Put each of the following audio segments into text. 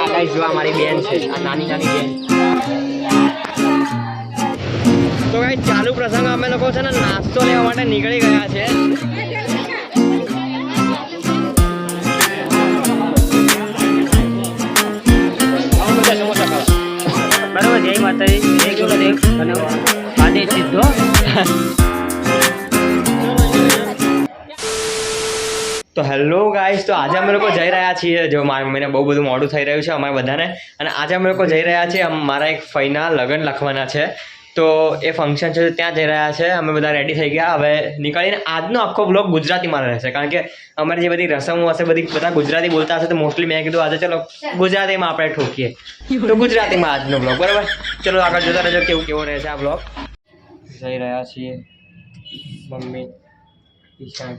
આ ગાઈસ જો અમારી બેન છે, આ નાની નાની બેન. તો ગાઈસ ચાલુ પ્રસંગ અમે લોકો છે ને નાસ્તો લેવા માટે નીકળી ગયા છે. બરાબર, જય માતાજી, જય ગુરુદેવ અને આદે સીધો. તો હેલો ગાઈસ, તો આજે અમે લોકો જઈ રહ્યા છીએ. જો મારા મમ્મીને બહુ બધું મોડું થઈ રહ્યું છે અમારે બધાને, અને આજે અમે લોકો જઈ રહ્યા છીએ. મારા એક ફઈના લગ્ન લખવાના છે, તો એ ફંક્શન છે ત્યાં જઈ રહ્યા છે. અમે બધા રેડી થઈ ગયા, હવે નીકળીને આજનો આખો બ્લોગ ગુજરાતીમાં રહેશે, કારણ કે અમારી જે બધી રસમો હશે બધા ગુજરાતી બોલતા હશે, તો મોસ્ટલી મેં કીધું આજે ચલો ગુજરાતીમાં આપણે ઠોકીએ, તો ગુજરાતીમાં આજનો બ્લોગ. બરાબર, ચલો આગળ જોતા રહેજો કેવો રહેશે આ બ્લોગ. જઈ રહ્યા છીએ મમ્મી ઈશાન.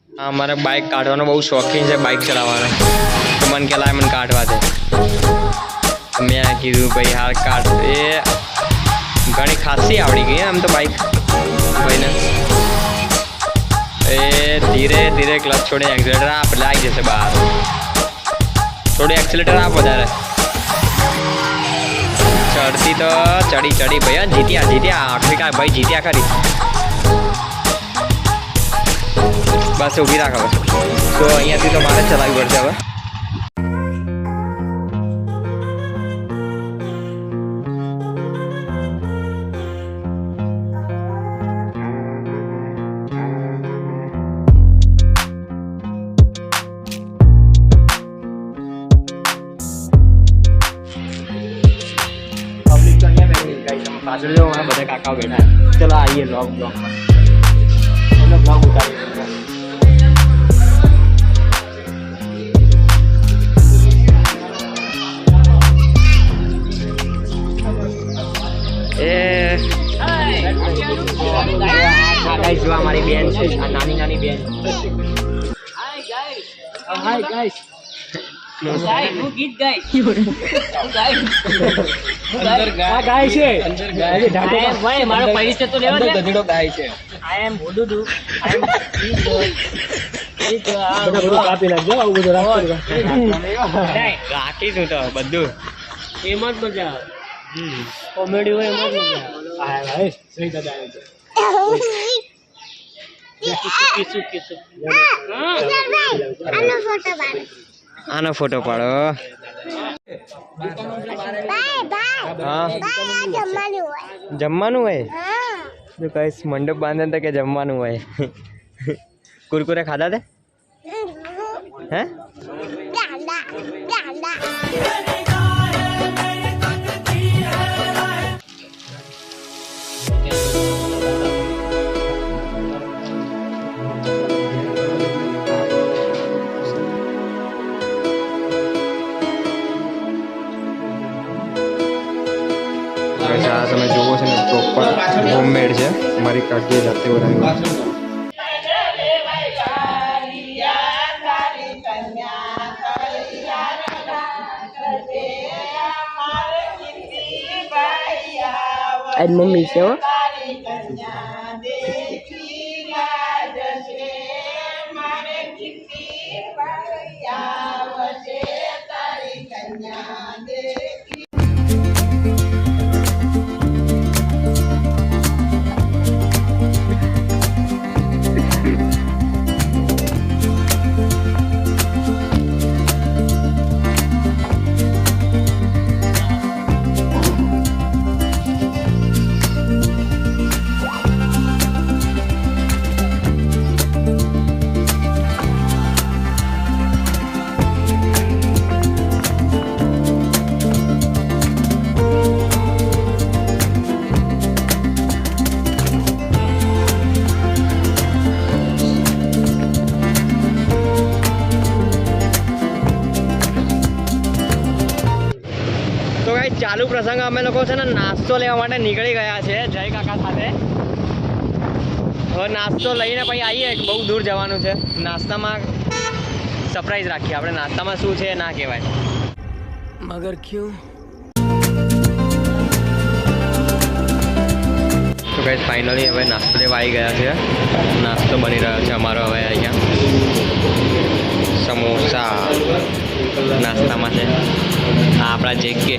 હા, મારે બાઇક કાઢવાનો બહુ શોખીન છે, બાઇક ચલાવવાનો. તો મને કે લાય મને કાઢવા દે. મેં કીધું ભાઈ હાલ કાઢ. એ ઘણી ખાસી આવડી ગઈ એમ તો બાઇક ભાઈને. એ ધીરે ધીરે ક્લચ છોડીને એક્સિલેટર આપ એટલે આવી જશે બહાર. થોડું એક્સિલેટર આપ વધારે. ચડતી તો ચડી ભાઈ. જીત્યા આખરી કા ભાઈ, જીત્યા ખરી. બસ ઊભી રાખ હવે. તો અહીંયાથી તો મારે ચલાવવી પડશે હવે. પબ્લિક તો અહીંયા બેઠી ગઈ. તમે પાછળ જો બધા કાકા બેઠા. ચલો આવીએ બ્લોગમાં. એનો બ્લોગ ઉતારીએ. જો અમારી બેન છે, આ નાની નાની બેન. Hi guys. હું ગીત ગાઈસ. આ ગાય છે. ભાઈ મારો પરિચય તો લેવા દે. ગધેડો ગાય છે. આઈ એમ બોડુડુ. આઈ એમ બધું કાપી નાખજો. આવું બધું રાખીશું તો બધું. એમાં જ મજા આવે. કોમેડી હોય એમાં જ મજા આવે. ભાઈ સહી દાદા આવે છે. આનો ફોટો પાડો. જમવાનું હોય તો કઈ મંડપ બાંધે કે જમવાનું હોય. કુરકુરે ખાધા તે હે? તમે જોવો છો ને પ્રોપર હોમમેડ છે. મારી કાકીએ જાતે બનાવ્યું. આજ મમ્મી છે હો. ચાલુ પ્રસંગ અમે લોકો છે ને નાસ્તો લેવા માટે નીકળી ગયા છે જય કાકા સાથે. હવે નાસ્તો લઈને પછી આવીએ. બહુ દૂર જવાનું છે. નાસ્તામાં સરપ્રાઈઝ રાખીએ આપણે. નાસ્તામાં શું છે ના કહેવાય. મગર ક્યું. તો ગાઈસ ફાઇનલી હવે નાસ્તો લેવા આવી ગયા છે. નાસ્તો બની રહ્યો છે અમારો હવે અહીંયા. સમોસા નાસ્તામાં છે આ આપણા JK.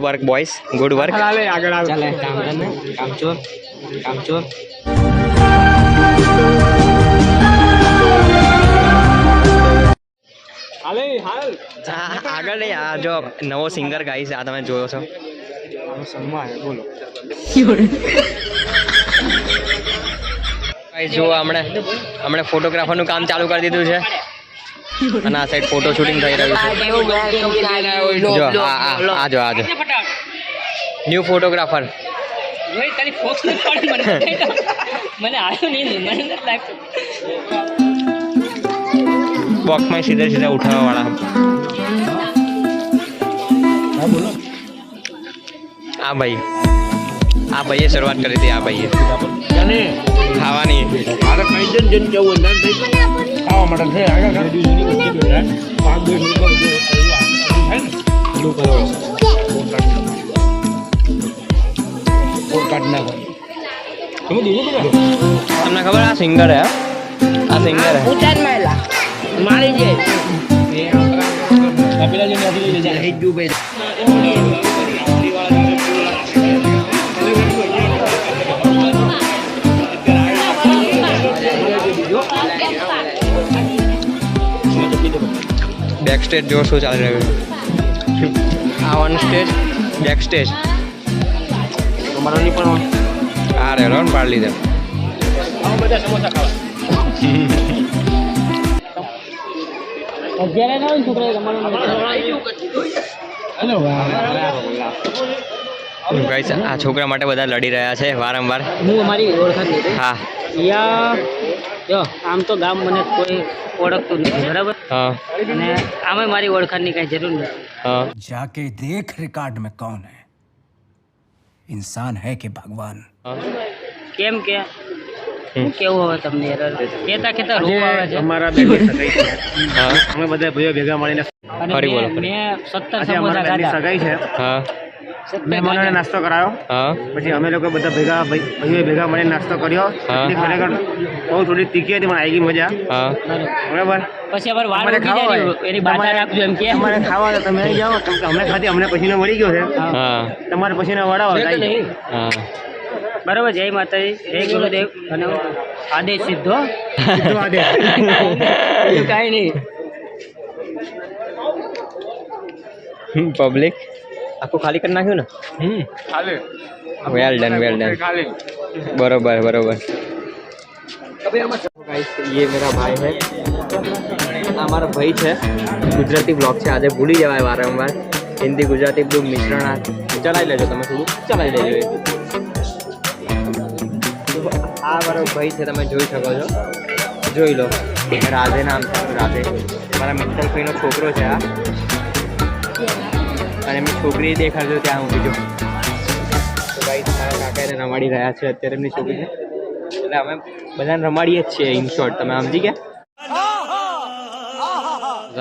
Work boys, good work. આગળ નહીં, આ જો નવો સિંગર ગાઈસ આ તમે જોયો છો. જો હમણે ફોટોગ્રાફરનું કામ ચાલુ કરી દીધું છે અને આ સાઈડ ફોટો શૂટિંગ થઈ રહ્યું છે. જો આ જો ન્યૂ ફોટોગ્રાફર. બોક્સમાં સીધા સીધા ઉઠાવવા વાળા. આ ભાઈએ શરૂઆત કરી હતી. આ ભાઈએ ખાવાની તમને ખબર આ સિંગર હે? આ સિંગર હે મારી જે બેક સ્ટેજ જો શું ચાલી રહ્યું છે. આ ઓન સ્ટેજ, બેક સ્ટેજ. અમારો ની પણ આ રેલો ને પાડી લીધા. બધા સમોસા ખાવા. અત્યારે ના છોકરા તમારું હેલો ગાઈસ આ છોકરા માટે બધા લડી રહ્યા છે વારંવાર. હું અમારી ઓળખાણ લીધી. હા યા જો આમ તો ગામ મને કોઈ ઓળખતું નથી બરાબર. હા અને આમાં મારી ઓળખાણની કાંઈ જરૂર નથી. હા जाके देख रिकॉर्ड में कौन है इंसान है कि भगवान. કેમ કે હું કેવું હવે તમને યાર કેતા રોવ આવે છે. અમારા બે સગાઈ છે. હા અમે બધા ભાઈઓ ભેગા મળીને અને ફરી બોલો, ફરી. મેં 17 આજે સમોસા અમારા બેનની ખાધા. સગાઈ છે. હા મહેમાનોને નાસ્તો કરાયો. હા પછી અમે લોકો બધા ભાઈઓ ભેગા મળીને નાસ્તો કર્યો. હા. ચટણી ખરેખર બહુ થોડી તીખી હતી પણ આવી ગઈ મજા. હા બરાબર. પછી અમારે વાર તમારે ઉગી ખાવા જાય હોય. ને એની બાધા રાખજો એમ કે તમારે ખાવા તો તમે આવી જાઓ કેમ કે અમને ખાધી અમને પસીનો વળી ગયો છે. હા તમારે પસીનો વડાવો કાંઈ. હા બરાબર. જય માતાજી, જય ગુરુદેવ અને આદેશ સિદ્ધો. સીધો આદેશ. બીજું કાંઈ નહીં. પબ્લિક આખું ખાલી કરી નાખ્યું ને. વેલ ડન બરોબર બરોબર. ये मेरा भाई है. हमारा भाई છે. ગુજરાતી બ્લોગ છે આજે ભૂલી જવાય વારંવાર. હિન્દી ગુજરાતી બધું મિશ્રણ ચલાવી લેજો તમે, થોડું ચલાવી લેજો. આ મારો ભાઈ છે, તમે જોઈ શકો છો, જોઈ લો. રાધે નામ છે, રાધે. મારા મિત્તલ ભાઈનો છોકરો છે આ. અને એમની છોકરી દેખાડજો ત્યાં હું બીજો. તો ભાઈ મારા કાકા એને રમાડી રહ્યા છે અત્યારે એમની છોકરીને. એટલે અમે બધાને રમાડીએ જ છીએ ઇન શોર્ટ. તમે સમજી ગયા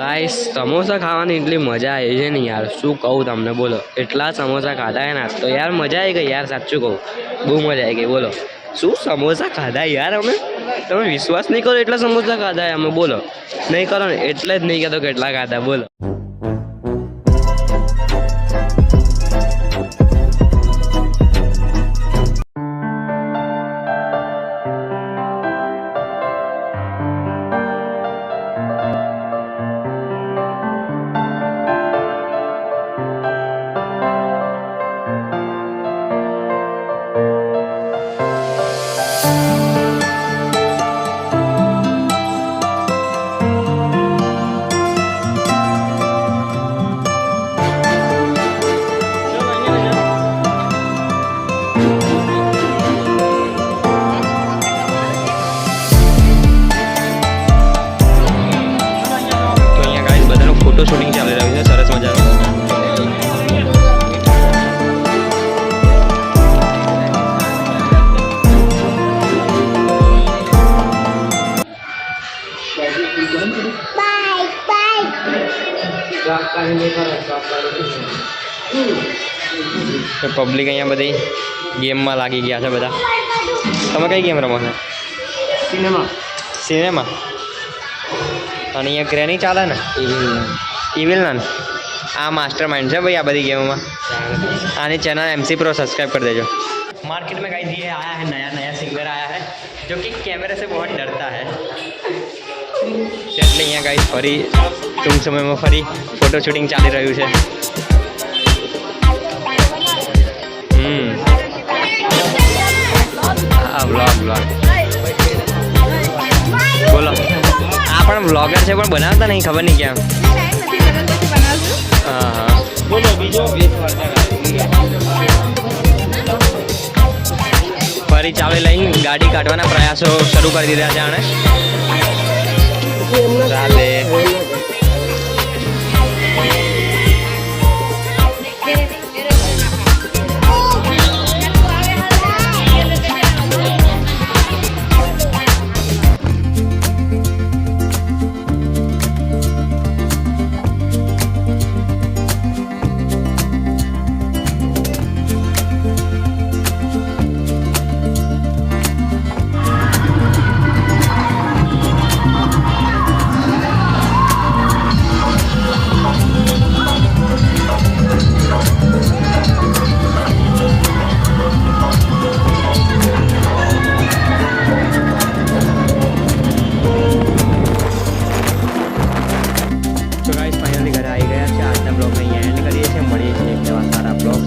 ગાઈસ? સમોસા ખાવાની એટલી મજા આવી છે ને યાર, શું કહું તમને. બોલો એટલા સમોસા ખાધા ને આજ તો યાર, મજા આવી ગઈ યાર, સાચું કહું બહુ મજા આવી ગઈ. બોલો શું સમોસા ખાધા યાર અમે. તમે વિશ્વાસ નહીં કરો એટલા સમોસા ખાધા અમે. બોલો નહીં કરો ને એટલે જ નહીં કહેતો કેટલા ખાધા. બોલો ફોટો શૂટિંગ ચાલી રહ્યું છે સરસ મજાનું. તો પબ્લિક અહીંયા બધી ગેમમાં લાગી ગયા છે બધા. તમે કઈ ગેમ રમો છો? સિનેમા. અને અહીંયા ગ્રેની ચાલે ને, ઇવિલ નન. આ માસ્ટર माइंड છે ભાઈ આ બધી गेमों में. आनी चैनल MC Pro सब्सक्राइब कर देजो. मार्केट में गाइस ये आया है नया सिंगर आया है जो कि कैमरे से बहुत डरता है. એટલે અહીંયા ગાइस ફરી ટૂંક સમયમાં ફરી ફોટો શૂટિંગ ચાલી રહ્યું છે. આ વ્લોગ બોલો. આ પણ વ્લોગર છે પણ બનાવતા નહીં, ખબર નહીં કેમ. હા હા બોલો બીજો. ફરી ચાવી લઈને ગાડી કાઢવાના પ્રયાસો શરૂ કરી દીધા છે આણે. રાધે.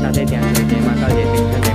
સાથે ત્યાં જય માતાજી.